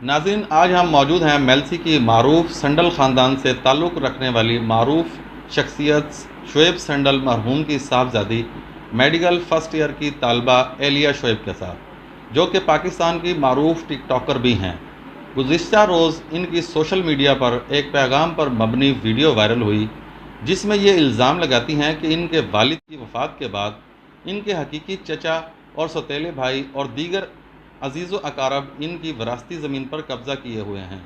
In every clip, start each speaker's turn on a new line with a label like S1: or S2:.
S1: ناظرین، آج ہم موجود ہیں میلسی کی معروف سنڈل خاندان سے تعلق رکھنے والی معروف شخصیت شعیب سنڈل مرحوم کی صاحبزادی میڈیکل فرسٹ ایئر کی طالبہ ایلیا شعیب کے ساتھ، جو کہ پاکستان کی معروف ٹک ٹاکر بھی ہیں۔ گزشتہ روز ان کی سوشل میڈیا پر ایک پیغام پر مبنی ویڈیو وائرل ہوئی، جس میں یہ الزام لگاتی ہیں کہ ان کے والد کی وفات کے بعد ان کے حقیقی چچا اور سوتیلے بھائی اور دیگر عزیز و اقارب ان کی وراثتی زمین پر قبضہ کیے ہوئے ہیں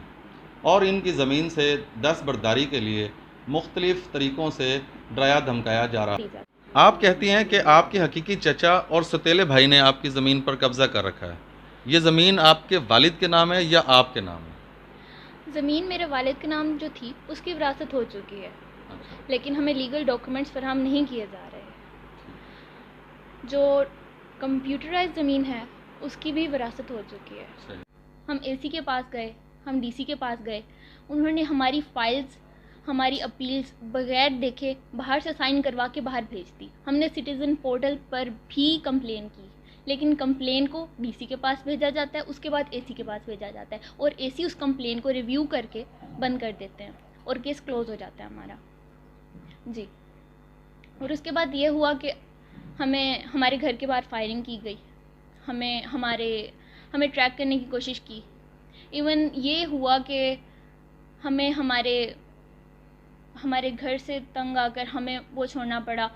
S1: اور ان کی زمین سے دستبرداری کے لیے مختلف طریقوں سے ڈرایا دھمکایا جا رہا ہے۔ آپ کہتی ہیں کہ آپ کے حقیقی چچا اور سوتیلے بھائی نے آپ کی زمین پر قبضہ کر رکھا ہے۔ یہ زمین آپ کے والد کے نام ہے یا آپ کے نام ہے؟
S2: زمین میرے والد کے نام جو تھی اس کی وراثت ہو چکی ہے، لیکن ہمیں لیگل ڈاکومنٹس فراہم نہیں کیے جا رہے۔ جو کمپیوٹرائز زمین ہے اس کی بھی وراثت ہو چکی ہے۔ ہم اے سی کے پاس گئے، ہم ڈی سی کے پاس گئے، انہوں نے ہماری فائلز، ہماری اپیلز بغیر دیکھے باہر سے سائن کروا کے باہر بھیج دی۔ ہم نے سٹیزن پورٹل پر بھی کمپلین کی، لیکن کمپلین کو ڈی سی کے پاس بھیجا جاتا ہے، اس کے بعد اے سی کے پاس بھیجا جاتا ہے اور اے سی اس کمپلین کو ریویو کر کے بند کر دیتے ہیں اور کیس کلوز ہو جاتا ہے ہمارا۔ جی، اور اس کے بعد یہ ہوا کہ ہمارے گھر کے باہر فائرنگ کی گئی، ہمیں ٹریک کرنے کی کوشش کی۔ ایون یہ ہوا کہ ہمیں ہمارے گھر سے تنگ آ کر ہمیں وہ چھوڑنا پڑا۔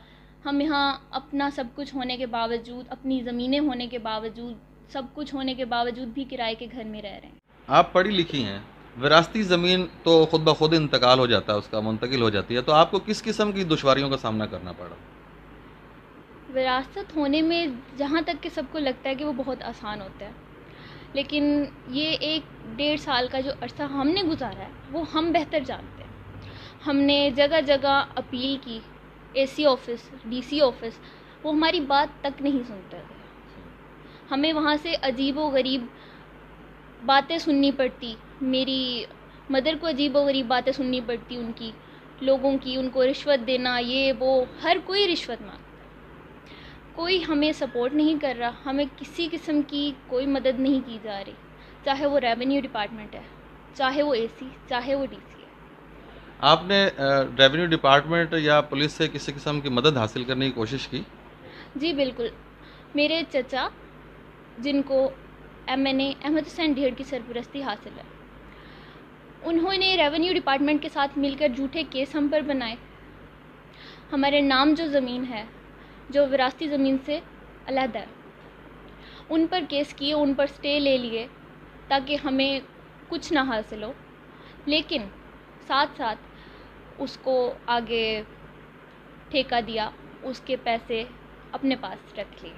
S2: ہم یہاں اپنا سب کچھ ہونے کے باوجود، اپنی زمینیں ہونے کے باوجود، سب کچھ ہونے کے باوجود بھی کرائے کے گھر میں رہ رہے ہیں۔
S1: آپ پڑھی لکھی ہیں، وراثتی زمین تو خود بخود انتقال ہو جاتا ہے، اس کا منتقل ہو جاتی ہے، تو آپ کو کس قسم کی دشواریوں کا سامنا کرنا پڑا؟
S2: وراثت ہونے میں جہاں تک کہ سب کو لگتا ہے کہ وہ بہت آسان ہوتا ہے، لیکن یہ 1-1.5 سال کا جو عرصہ ہم نے گزارا ہے وہ ہم بہتر جانتے ہیں۔ ہم نے جگہ جگہ اپیل کی، A C office, D C office, وہ ہماری بات تک نہیں سنتے تھے۔ ہمیں وہاں سے عجیب و غریب باتیں سننی پڑتی، میری مدر کو عجیب و غریب باتیں سننی پڑتی، لوگوں کی، ان کو رشوت دینا، یہ وہ، ہر کوئی رشوت مانگتا ہے۔ کوئی ہمیں سپورٹ نہیں کر رہا، ہمیں کسی قسم کی کوئی مدد نہیں کی جا رہی، چاہے وہ ریونیو ڈپارٹمنٹ ہے، چاہے وہ اے سی، چاہے وہ ڈی سی ہے۔
S1: آپ نے ریونیو ڈپارٹمنٹ یا پولیس سے کسی قسم کی مدد حاصل کرنے کی کوشش کی؟
S2: جی بالکل، میرے چچا جن کو ایم این اے احمد حسین ڈھیڑ کی سرپرستی حاصل ہے، انہوں نے ریونیو ڈپارٹمنٹ کے ساتھ مل کر جھوٹے کیس ہم پر بنائے۔ ہمارے نام جو زمین ہے، جو وراثتی زمین سے علیحدہ ہے، ان پر کیس کیے، ان پر سٹے لے لیے تاکہ ہمیں کچھ نہ حاصل ہو، لیکن ساتھ ساتھ اس کو آگے ٹھیکہ دیا، اس کے پیسے اپنے پاس رکھ لیے۔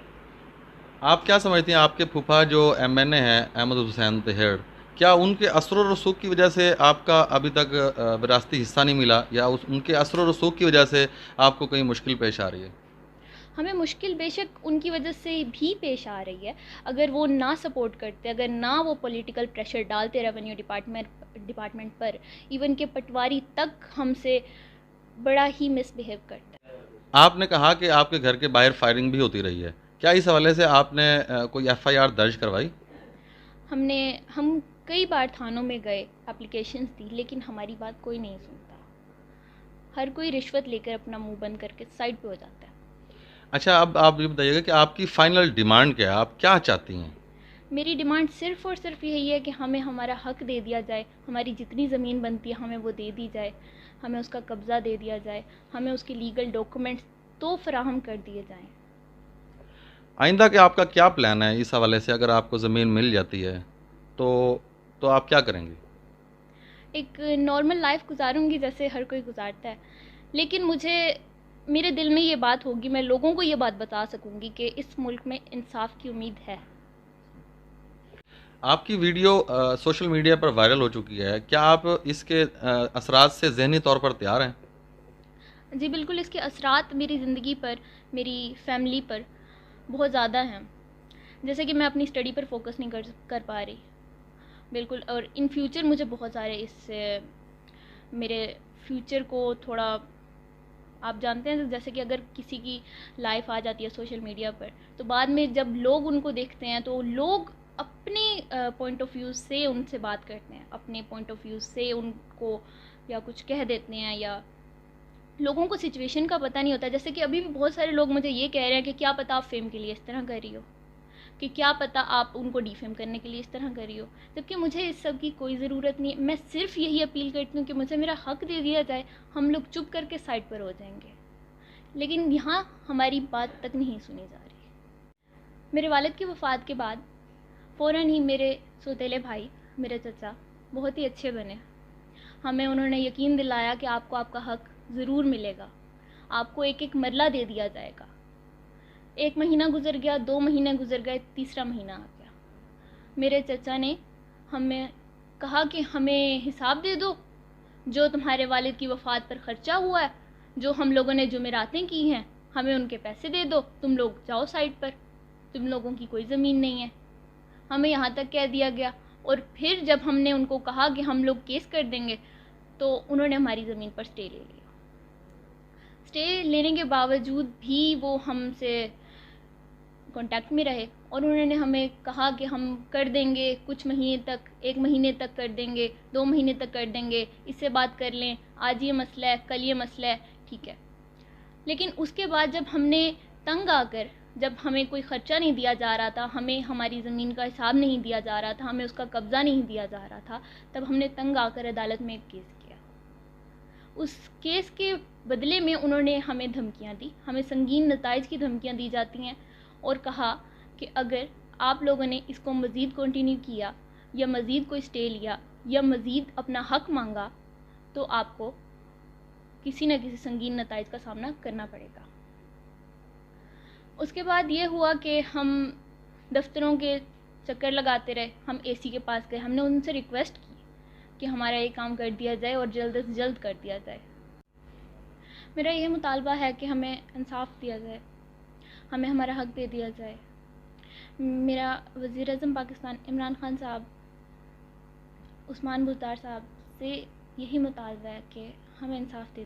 S1: آپ کیا سمجھتی ہیں، آپ کے پھوپھا جو ایم این اے ہیں احمد حسین طہیڑ، کیا ان کے اثر و رسوخ کی وجہ سے آپ کا ابھی تک وراثتی حصہ نہیں ملا، یا ان کے اثر و رسوخ کی وجہ سے آپ کو کہیں مشکل پیش آ رہی ہے؟
S2: ہمیں مشکل بے شک ان کی وجہ سے بھی پیش آ رہی ہے۔ اگر وہ نہ سپورٹ کرتے، اگر نہ وہ پولیٹیکل پریشر ڈالتے ریونیو ڈپارٹمنٹ پر، ایون کہ پٹواری تک ہم سے بڑا ہی مس بہیو کرتا ہے۔
S1: آپ نے کہا کہ آپ کے گھر کے باہر فائرنگ بھی ہوتی رہی ہے، کیا اس حوالے سے آپ نے کوئی ایف آئی آر درج کروائی؟
S2: ہم کئی بار تھانوں میں گئے، اپلیکیشنز دی، لیکن ہماری بات کوئی نہیں سنتا۔ ہر کوئی رشوت لے کر اپنا منہ بند کر کے سائڈ پہ ہو جاتا ہے۔
S1: اچھا، اب آپ یہ بتائیے گا کہ آپ کی فائنل ڈیمانڈ کیا ہے، آپ کیا چاہتی ہیں؟
S2: میری ڈیمانڈ صرف اور صرف یہی ہے کہ ہمیں ہمارا حق دے دیا جائے، ہماری جتنی زمین بنتی ہے ہمیں وہ دے دی جائے، ہمیں اس کا قبضہ دے دیا جائے، ہمیں اس کے لیگل ڈاکومنٹس تو فراہم کر دیے جائیں۔
S1: آئندہ کہ آپ کا کیا پلان ہے اس حوالے سے؟ اگر آپ کو زمین مل جاتی ہے تو آپ کیا کریں گے؟
S2: ایک نارمل لائف گزاروں گی جیسے ہر کوئی گزارتا ہے، لیکن میرے دل میں یہ بات ہوگی، میں لوگوں کو یہ بات بتا سکوں گی کہ اس ملک میں انصاف کی امید ہے۔
S1: آپ کی ویڈیو سوشل میڈیا پر وائرل ہو چکی ہے، کیا آپ اس کے اثرات سے ذہنی طور پر تیار ہیں؟
S2: جی بالکل، اس کے اثرات میری زندگی پر، میری فیملی پر بہت زیادہ ہیں۔ جیسے کہ میں اپنی اسٹڈی پر فوکس نہیں کر پا رہی، بالکل، اور ان فیوچر مجھے بہت سارے اس سے میرے فیوچر کو تھوڑا، آپ جانتے ہیں جیسے کہ اگر کسی کی لائف آ جاتی ہے سوشل میڈیا پر، تو بعد میں جب لوگ ان کو دیکھتے ہیں تو لوگ اپنے پوائنٹ آف ویو سے ان سے بات کرتے ہیں، اپنے پوائنٹ آف ویو سے ان کو یا کچھ کہہ دیتے ہیں، یا لوگوں کو سچویشن کا پتہ نہیں ہوتا. جیسے کہ ابھی بھی بہت سارے لوگ مجھے یہ کہہ رہے ہیں کہ کیا پتہ آپ فیم کے لیے اس طرح کر رہی ہو، کہ کیا پتہ آپ ان کو ڈیفیم کرنے کے لیے اس طرح کر رہی ہو، جبکہ مجھے اس سب کی کوئی ضرورت نہیں ہے. میں صرف یہی اپیل کرتی ہوں کہ مجھے میرا حق دے دیا جائے، ہم لوگ چپ کر کے سائڈ پر ہو جائیں گے. لیکن یہاں ہماری بات تک نہیں سنی جا رہی. میرے والد کی وفات کے بعد فوراً ہی میرے سوتیلے بھائی، میرے چچا بہت ہی اچھے بنے. ہمیں انہوں نے یقین دلایا کہ آپ کو آپ کا حق ضرور ملے گا، آپ کو ایک ایک مرلہ دے دیا جائے گا. 1 مہینہ گزر گیا، 2 مہینے گزر گئے، تیسرا مہینہ آ گیا. میرے چچا نے ہمیں کہا کہ ہمیں حساب دے دو، جو تمہارے والد کی وفات پر خرچہ ہوا ہے، جو ہم لوگوں نے جمعراتیں کی ہیں، ہمیں ان کے پیسے دے دو، تم لوگ جاؤ سائٹ پر، تم لوگوں کی کوئی زمین نہیں ہے. ہمیں یہاں تک کہہ دیا گیا. اور پھر جب ہم نے ان کو کہا کہ ہم لوگ کیس کر دیں گے، تو انہوں نے ہماری زمین پر سٹے لے لیا. سٹے لینے کے باوجود بھی وہ ہم سے کانٹیکٹ میں رہے، اور انہوں نے ہمیں کہا کہ ہم کر دیں گے کچھ مہینے تک، 1 مہینے تک کر دیں گے، 2 مہینے تک کر دیں گے، اس سے بات کر لیں، آج یہ مسئلہ ہے، کل یہ مسئلہ ہے، ٹھیک ہے. لیکن اس کے بعد جب ہم نے تنگ آ کر، جب ہمیں کوئی خرچہ نہیں دیا جا رہا تھا، ہمیں ہماری زمین کا حساب نہیں دیا جا رہا تھا، ہمیں اس کا قبضہ نہیں دیا جا رہا تھا، تب ہم نے تنگ آ کر عدالت میں ایک کیس کیا. اس کیس کے بدلے میں انہوں نے ہمیں دھمکیاں دی، ہمیں سنگین نتائج کی دھمکیاں دی جاتی ہیں، اور کہا کہ اگر آپ لوگوں نے اس کو مزید کنٹینیو کیا، یا مزید کوئی سٹے لیا، یا مزید اپنا حق مانگا، تو آپ کو کسی نہ کسی سنگین نتائج کا سامنا کرنا پڑے گا. اس کے بعد یہ ہوا کہ ہم دفتروں کے چکر لگاتے رہے، ہم اے سی کے پاس گئے، ہم نے ان سے ریکویسٹ کی کہ ہمارا یہ کام کر دیا جائے اور جلد از جلد کر دیا جائے. میرا یہ مطالبہ ہے کہ ہمیں انصاف دیا جائے، ہمیں ہمارا حق دے دیا جائے. میرا وزیر اعظم پاکستان عمران خان صاحب، عثمان بزدار صاحب سے یہی مطالبہ ہے کہ ہمیں انصاف دے دیا